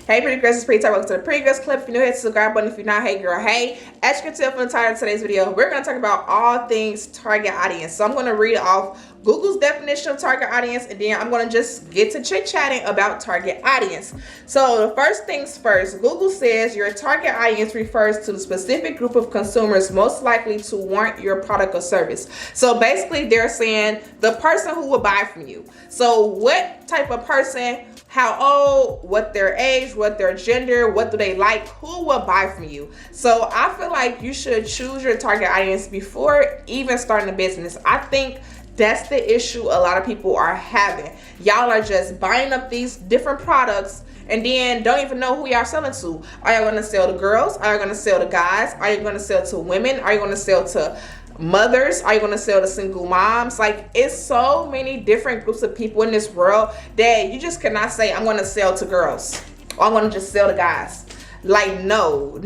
Hey pretty girls, it's Pretty Talk. Welcome to the Pretty Girls Club. If you're new, hit the subscribe button. If you're not, hey girl, hey. As you can tell from the title of today's video, we're going to talk about all things target audience. So I'm going to read off Google's definition of target audience, and then I'm going to just get to chit-chatting about target audience. So the first things first, Google says your target audience refers to the specific group of consumers most likely to want your product or service. So basically they're saying the person who will buy from you. So what type of person, how old, what their age, what their gender, what do they like, who will buy from you. So I feel like you should choose your target audience before even starting a business. I think that's the issue a lot of people are having. Y'all are just buying up these different products and then don't even know who y'all selling to. Are you going to sell to girls? Are you going to sell to guys? Are you going to sell to women? Are you going to sell to mothers? Are you going to sell to single moms? Like, it's so many different groups of people in this world that you just cannot say I'm going to sell to girls or I'm going to just sell to guys. Like, no.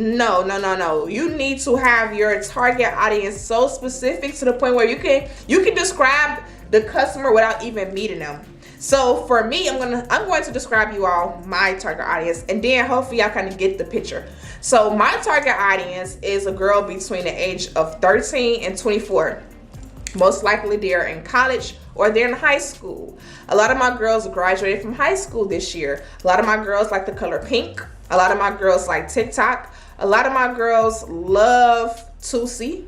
You need to have your target audience so specific to the point where you can describe the customer without even meeting them. So for me, I'm going to describe you all my target audience, and then hopefully y'all kind of get the picture. So my target audience is a girl between the age of 13 and 24. Most likely they're in college or they're in high school. A lot of my girls graduated from high school this year. A lot of my girls like the color pink. A lot of my girls like TikTok. A lot of my girls love Tootsie,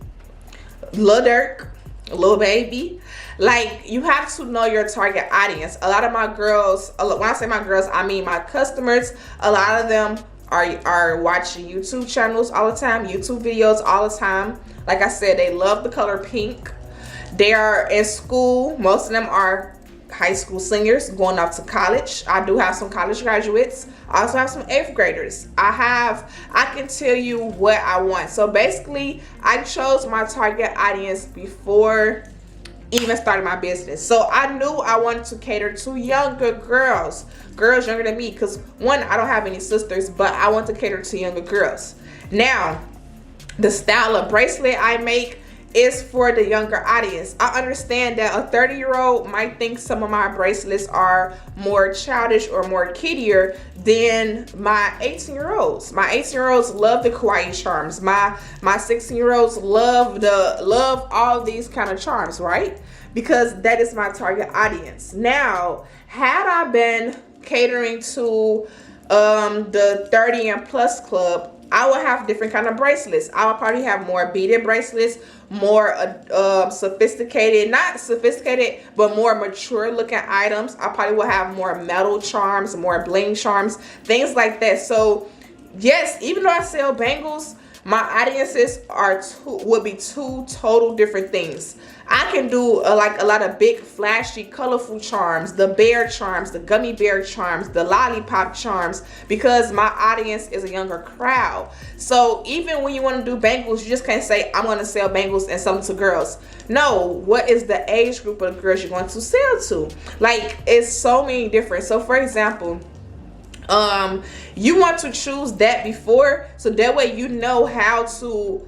Lil Durk, Lil Baby. Like, you have to know your target audience. A lot of my girls, when I say my girls, I mean my customers, a lot of them are watching YouTube channels all the time, YouTube videos all the time. Like I said, they love the color pink. They are in school. Most of them are high school seniors going off to college. I do have some college graduates. I also have some 8th graders. I can tell you what I want. So basically, I chose my target audience before even starting my business. So I knew I wanted to cater to younger girls younger than me, because one, I don't have any sisters, but I want to cater to younger girls. Now, the style of bracelet I make is for the younger audience. I understand that a 30-year-old might think some of my bracelets are more childish or more kiddier than my 18-year-olds. My 18-year-olds love the kawaii charms. My 16-year-olds love all these kind of charms, right? Because that is my target audience. Now, had I been catering to the 30 and plus club, I will have different kind of bracelets. I will probably have more beaded bracelets, more sophisticated, not sophisticated, but more mature looking items. I probably will have more metal charms, more bling charms, things like that. So yes, even though I sell bangles, my audiences would be two total different things. I can do like a lot of big, flashy, colorful charms, the bear charms, the gummy bear charms, the lollipop charms, because my audience is a younger crowd. So even when you want to do bangles, you just can't say, I'm going to sell bangles and sell them to girls. No, what is the age group of the girls you're going to sell to? Like, it's so many different. So for example, you want to choose that before, so that way you know how to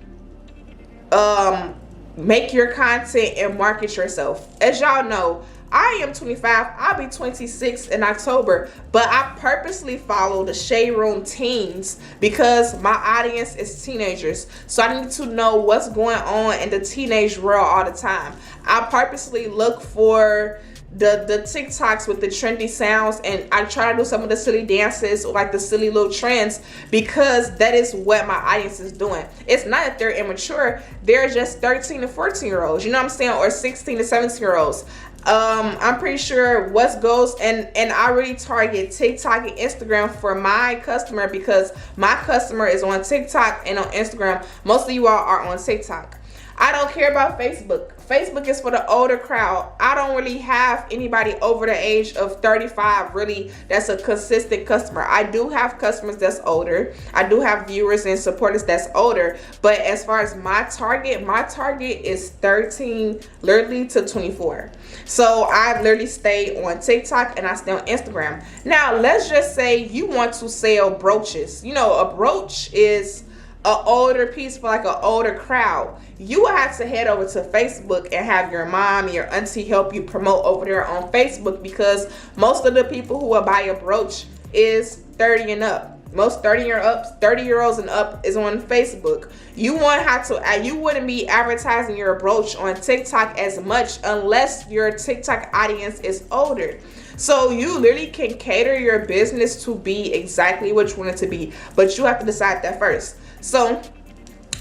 make your content and market yourself. As y'all know, I am 25. I'll be 26 in October, but I purposely follow the Shade Room teens because my audience is teenagers. So I need to know what's going on in the teenage world all the time. I purposely look for the TikToks with the trendy sounds, and I try to do some of the silly dances or like the silly little trends, because that is what my audience is doing. It's not that they're immature, they're just 13 to 14 year olds, you know what I'm saying, or 16 to 17 year olds. I'm pretty sure what goes, and I really target TikTok and Instagram for my customer, because my customer is on TikTok and on Instagram. Most of you all are on TikTok. I don't care about Facebook. Facebook is for the older crowd. I don't really have anybody over the age of 35 really that's a consistent customer. I do have customers that's older. I do have viewers and supporters that's older. But as far as my target is 13 literally to 24. So I literally stay on TikTok and I stay on Instagram. Now, let's just say you want to sell brooches. You know, a brooch is an older piece for like an older crowd. You will have to head over to Facebook and have your mom and your auntie help you promote over there on Facebook, because most of the people who will buy a brooch is 30 and up. most 30-year-olds and up is on Facebook. You wouldn't be advertising your brooch on TikTok as much unless your TikTok audience is older. So you literally can cater your business to be exactly what you want it to be, but you have to decide that first. So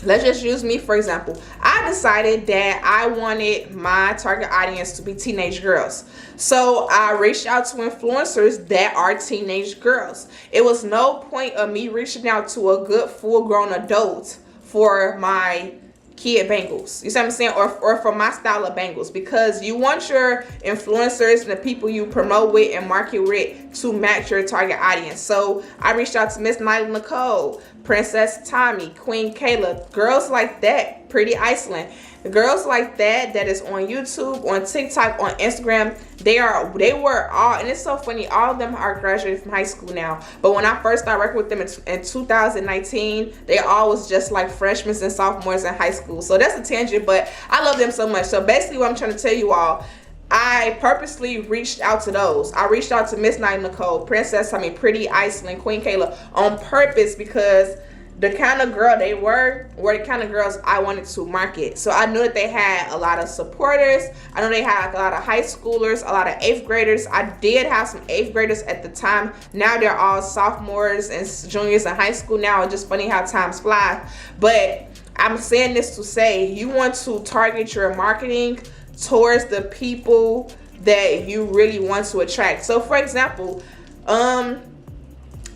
let's just use me for example. I decided that I wanted my target audience to be teenage girls. So I reached out to influencers that are teenage girls. It was no point of me reaching out to a good full-grown adult for my kid bangles. You see what I'm saying? Or for my style of bangles, because you want your influencers and the people you promote with and market with to match your target audience. So I reached out to Miss Nyla Nicole, Princess Tommy, Queen Kayla, girls like that, Pretty Iceland. The girls like that is on YouTube, on TikTok, on Instagram, they were all, and it's so funny, all of them are graduated from high school now. But when I first started working with them in 2019, they all was just like freshmen and sophomores in high school. So that's a tangent, but I love them so much. So basically what I'm trying to tell you all, I purposely reached out to those. I reached out to Miss Nyla Nicole, Pretty Iceland, Queen Kayla on purpose, because the kind of girl they were the kind of girls I wanted to market. So I knew that they had a lot of supporters. I know they had like a lot of high schoolers, a lot of 8th graders. I did have some 8th graders at the time. Now they're all sophomores and juniors in high school now. It's just funny how times fly. But I'm saying this to say, you want to target your marketing towards the people that you really want to attract. So for example,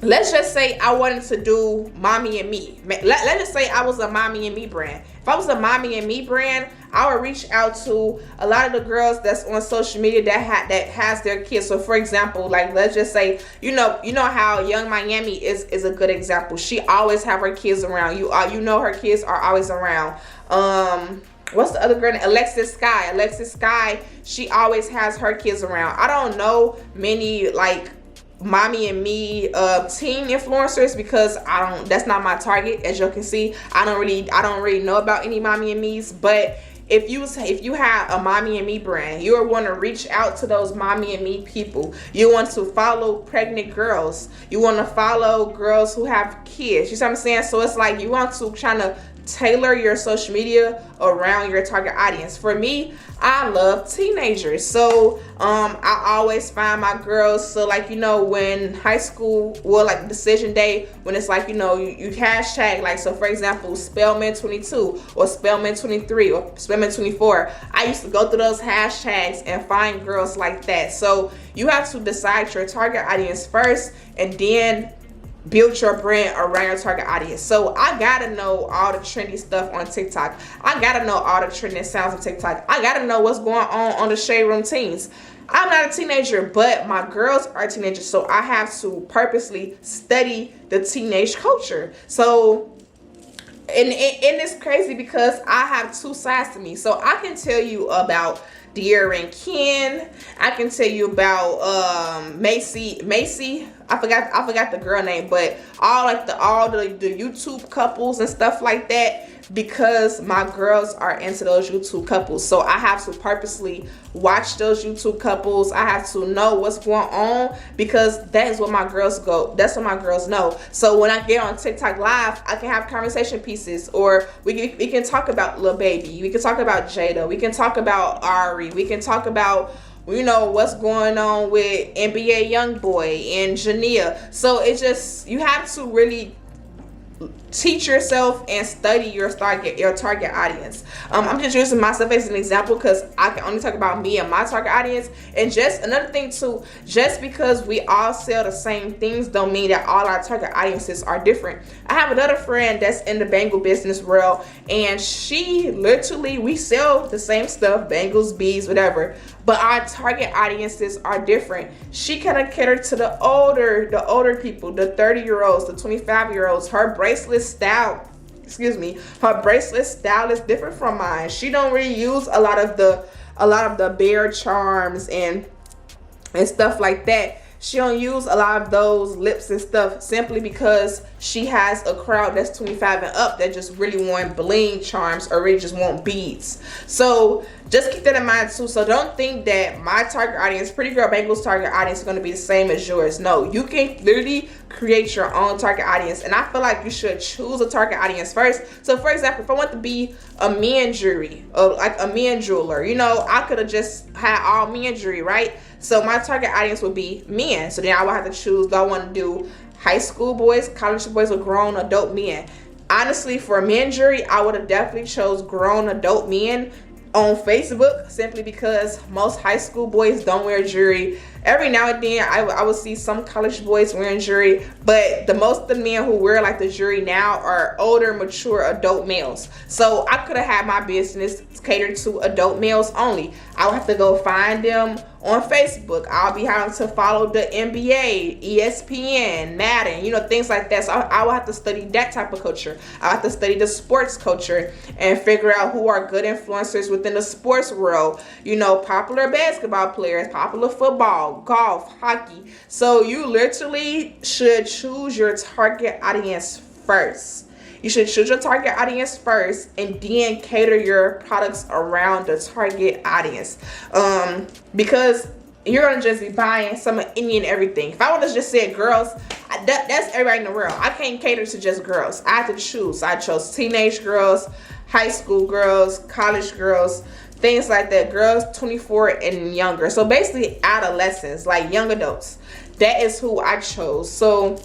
let's just say I wanted to do Mommy and Me. Let's just say I was a Mommy and Me brand. If I was a Mommy and Me brand, I would reach out to a lot of the girls that's on social media that has their kids. So for example, like let's just say, you know how Young Miami is a good example. She always have her kids around. You know her kids are always around. What's the other girl? Alexis Sky, she always has her kids around. I don't know many like Mommy and Me teen influencers, because that's not my target. As you can see, I don't really know about any Mommy and Me's. But if you have a Mommy and Me brand, you want to reach out to those Mommy and Me people. You want to follow pregnant girls. You want to follow girls who have kids. You see what I'm saying? So it's like you want to try to tailor your social media around your target audience. For me, I love teenagers, so I always find my girls. So like when high school, well, like decision day, when it's like you hashtag, like, so for example, Spellman 22 or Spellman 23 or Spellman 24, I used to go through those hashtags and find girls like that. So you have to decide your target audience first and then build your brand around your target audience. So I gotta know all the trendy stuff on TikTok. I gotta know all the trending sounds on TikTok. I gotta know what's going on the Shade Room teens. I'm not a teenager, but my girls are teenagers, so I have to purposely study the teenage culture. So and it's crazy because I have two sides to me. So I can tell you about De'Ara and Ken. I can tell you about Macy. I forgot the girl name, but all the YouTube couples and stuff like that, because my girls are into those YouTube couples. So I have to purposely watch those YouTube couples. I have to know what's going on, because that is what my girls go. That's what my girls know. So when I get on TikTok live, I can have conversation pieces, or we can talk about Lil Baby. We can talk about Jada. We can talk about Ari. We can talk about what's going on with NBA Youngboy and Jania. So it's just, you have to really teach yourself and study your target audience. I'm just using myself as an example because I can only talk about me and my target audience. And just another thing too, just because we all sell the same things don't mean that all our target audiences are different. I have another friend that's in the bangle business world, and she literally, we sell the same stuff, bangles, beads, whatever, but our target audiences are different. She kind of catered to the older people, the 30-year-olds, the 25-year-olds. Her bracelet style is different from mine. She don't really use a lot of the bear charms and stuff like that. She don't use a lot of those lips and stuff, simply because she has a crowd that's 25 and up that just really want bling charms or really just want beads. So Just keep that in mind too. So don't think that my target audience, Pretty Girl Bangles target audience, is going to be the same as yours. No, you can literally create your own target audience, and I feel like you should choose a target audience first. So for example, if I want to be a men jewelry, or like a men jeweler, you know, I could have just had all men jewelry, right? So my target audience would be men. So then I would have to choose, do I want to do high school boys, college boys, or grown adult men? Honestly, for men jewelry, I would have definitely chose grown adult men on Facebook, simply because most high school boys don't wear jewelry. Every now and then I would see some college boys wearing jewelry, but the most of the men who wear like the jewelry now are older, mature adult males. So I could have had my business catered to adult males only. I would have to go find them on Facebook. I'll be having to follow the NBA, ESPN, Madden, you know, things like that. So I will have to study that type of culture. I have to study the sports culture and figure out who are good influencers within the sports world. You know, popular basketball players, popular football, golf, hockey. So you literally should choose your target audience first. You should choose your target audience first and then cater your products around the target audience. Because you're gonna just be buying some of any and everything. If I would have just said girls, that's everybody in the world. I can't cater to just girls. I have to choose. I chose teenage girls, high school girls, college girls, things like that. Girls 24 and younger. So basically adolescents, like young adults. That is who I chose. So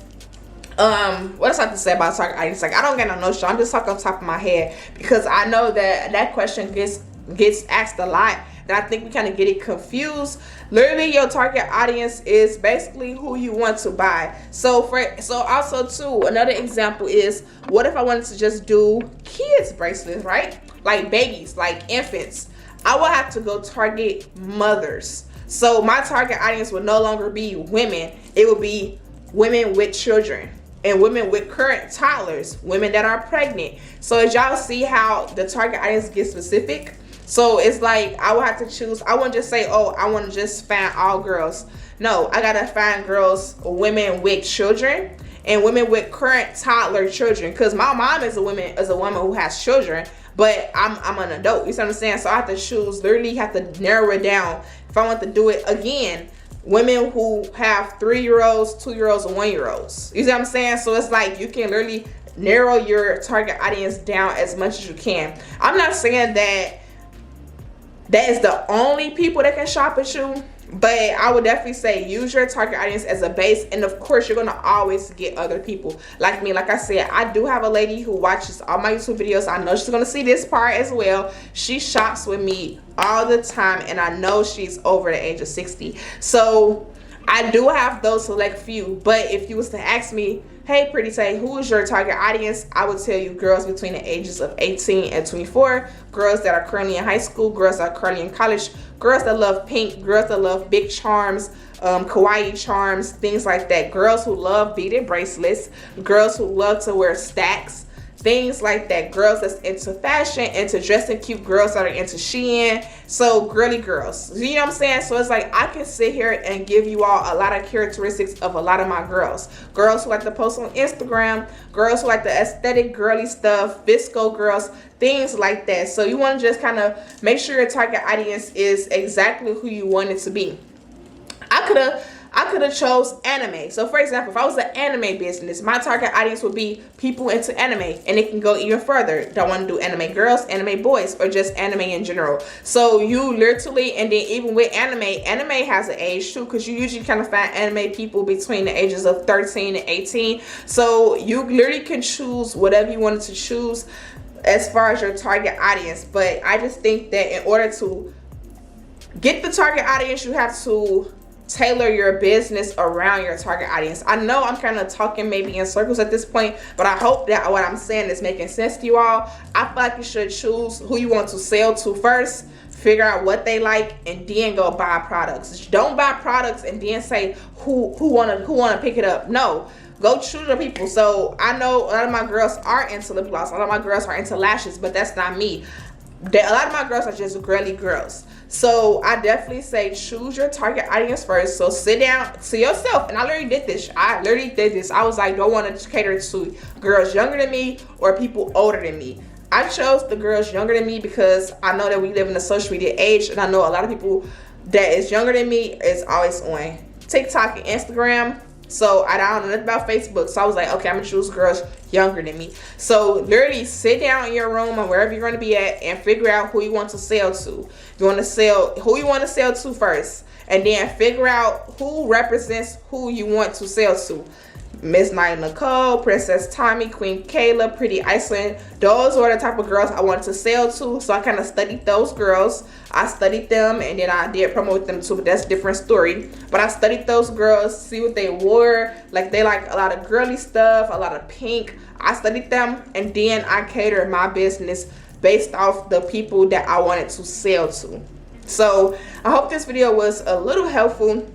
what else I have to say about target audience? Like, I don't get no notion. I'm just talking off the top of my head because I know that question gets asked a lot, and I think we kind of get it confused. Literally, your target audience is basically who you want to buy. So also too, another example is, what if I wanted to just do kids bracelets, right? Like babies, like infants. I will have to go target mothers. So my target audience would no longer be women. It would be women with children and women with current toddlers, women that are pregnant. So as y'all see how the target audience gets specific. So it's like I will have to choose. I won't just say, oh, I want to just find all girls. No, I gotta find girls, women with children, and women with current toddler children. Because my mom is a woman who has children, but I'm an adult. You see what I'm saying? So I have to choose. Literally, have to narrow it down. If I want to do it again, women who have 3-year-olds, 2-year-olds, and 1-year-olds. You see what I'm saying? So it's like you can literally narrow your target audience down as much as you can. I'm not saying that is the only people that can shop at you, but I would definitely say use your target audience as a base, and of course you're gonna always get other people like me. Like I said, I do have a lady who watches all my YouTube videos. I know she's gonna see this part as well. She shops with me all the time, and I know she's over the age of 60. So I do have those select few, but if you was to ask me, hey Pretty Tay, who is your target audience? I would tell you girls between the ages of 18 and 24, girls that are currently in high school, girls that are currently in college, girls that love pink, girls that love big charms, kawaii charms, things like that, girls who love beaded bracelets, girls who love to wear stacks, things like that, girls that's into fashion, into dressing cute, girls that are into Shein. So girly girls, you know what I'm saying? So it's like I can sit here and give you all a lot of characteristics of a lot of my girls who like to post on Instagram, girls who like the aesthetic girly stuff, visco girls, things like that. So you want to just kind of make sure your target audience is exactly who you want it to be. I could have chose anime. So for example, if I was an anime business, my target audience would be people into anime, and it can go even further. Don't want to do anime girls, anime boys, or just anime in general. So you literally, and then even with anime has an age too, because you usually kind of find anime people between the ages of 13 and 18. So you literally can choose whatever you wanted to choose as far as your target audience. But I just think that in order to get the target audience, you have to tailor your business around your target audience. I know I'm kind of talking maybe in circles at this point, but I hope that what I'm saying is making sense to you all. I feel like you should choose who you want to sell to first, figure out what they like, and then go buy products. Don't buy products and then say who wanna pick it up. No, go choose the people. So I know a lot of my girls are into lip gloss, a lot of my girls are into lashes, but that's not me. A lot of my girls are just girly girls. So I definitely say choose your target audience first. So sit down to yourself, and I literally did this. I was like, do I want to cater to girls younger than me or people older than me? I chose the girls younger than me because I know that we live in a social media age, and I know a lot of people that is younger than me is always on TikTok and Instagram. So I don't know nothing about Facebook. So I was like, okay, I'm gonna choose girls younger than me. So literally sit down in your room or wherever you're gonna be at and figure out who you want to sell to. You want to sell who you want to sell to first, and then figure out who represents who you want to sell to. Miss Naya Nicole, Princess Tommy, Queen Kayla, Pretty Iceland. Those were the type of girls I wanted to sell to. So I kind of studied those girls. I studied them, and then I did promote them too, but that's a different story. But I studied those girls, see what they wore. Like, they like a lot of girly stuff, a lot of pink. I studied them, and then I catered my business based off the people that I wanted to sell to. So I hope this video was a little helpful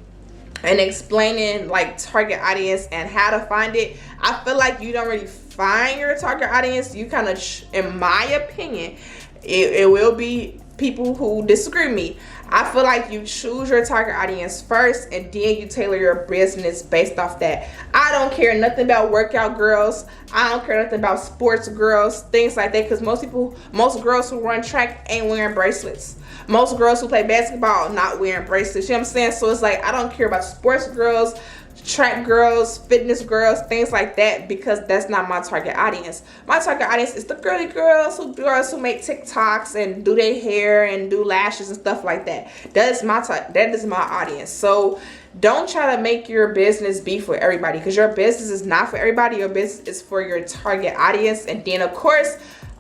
and explaining like target audience and how to find it. I feel like you don't really find your target audience. You kind of, in my opinion, it will be people who disagree with me. I feel like you choose your target audience first, and then you tailor your business based off that. I don't care nothing about workout girls. I don't care nothing about sports girls, things like that, because most girls who run track ain't wearing bracelets. Most girls who play basketball not wearing bracelets. You know what I'm saying? So it's like, I don't care about sports girls, track girls, fitness girls, things like that, because that's not my target audience. My target audience is the girly girls who make TikToks and do their hair and do lashes and stuff like that. That is my audience. So don't try to make your business be for everybody, because your business is not for everybody. Your business is for your target audience. And then of course,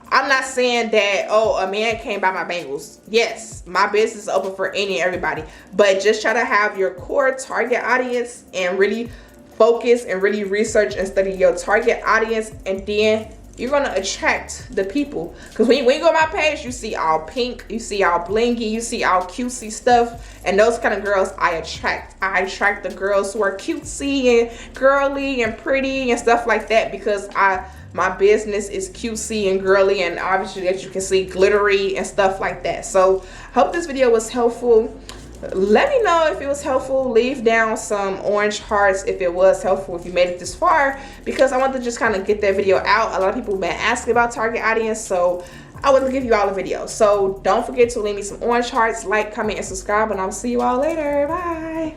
I'm not saying that, oh, a man can't buy my bangles. Yes, my business is open for any and everybody. But just try to have your core target audience and really focus and really research and study your target audience. And then you're going to attract the people. Because when you go on my page, you see all pink, you see all blingy, you see all cutesy stuff. And those kind of girls I attract. I attract the girls who are cutesy and girly and pretty and stuff like that, because my business is cutesy and girly, and obviously, as you can see, glittery and stuff like that. So hope this video was helpful. Let me know if it was helpful. Leave down some orange hearts if it was helpful, if you made it this far, because I want to just kind of get that video out. A lot of people have been asking about target audience, so I want to give you all a video. So don't forget to leave me some orange hearts, like, comment, and subscribe, and I'll see you all later. Bye.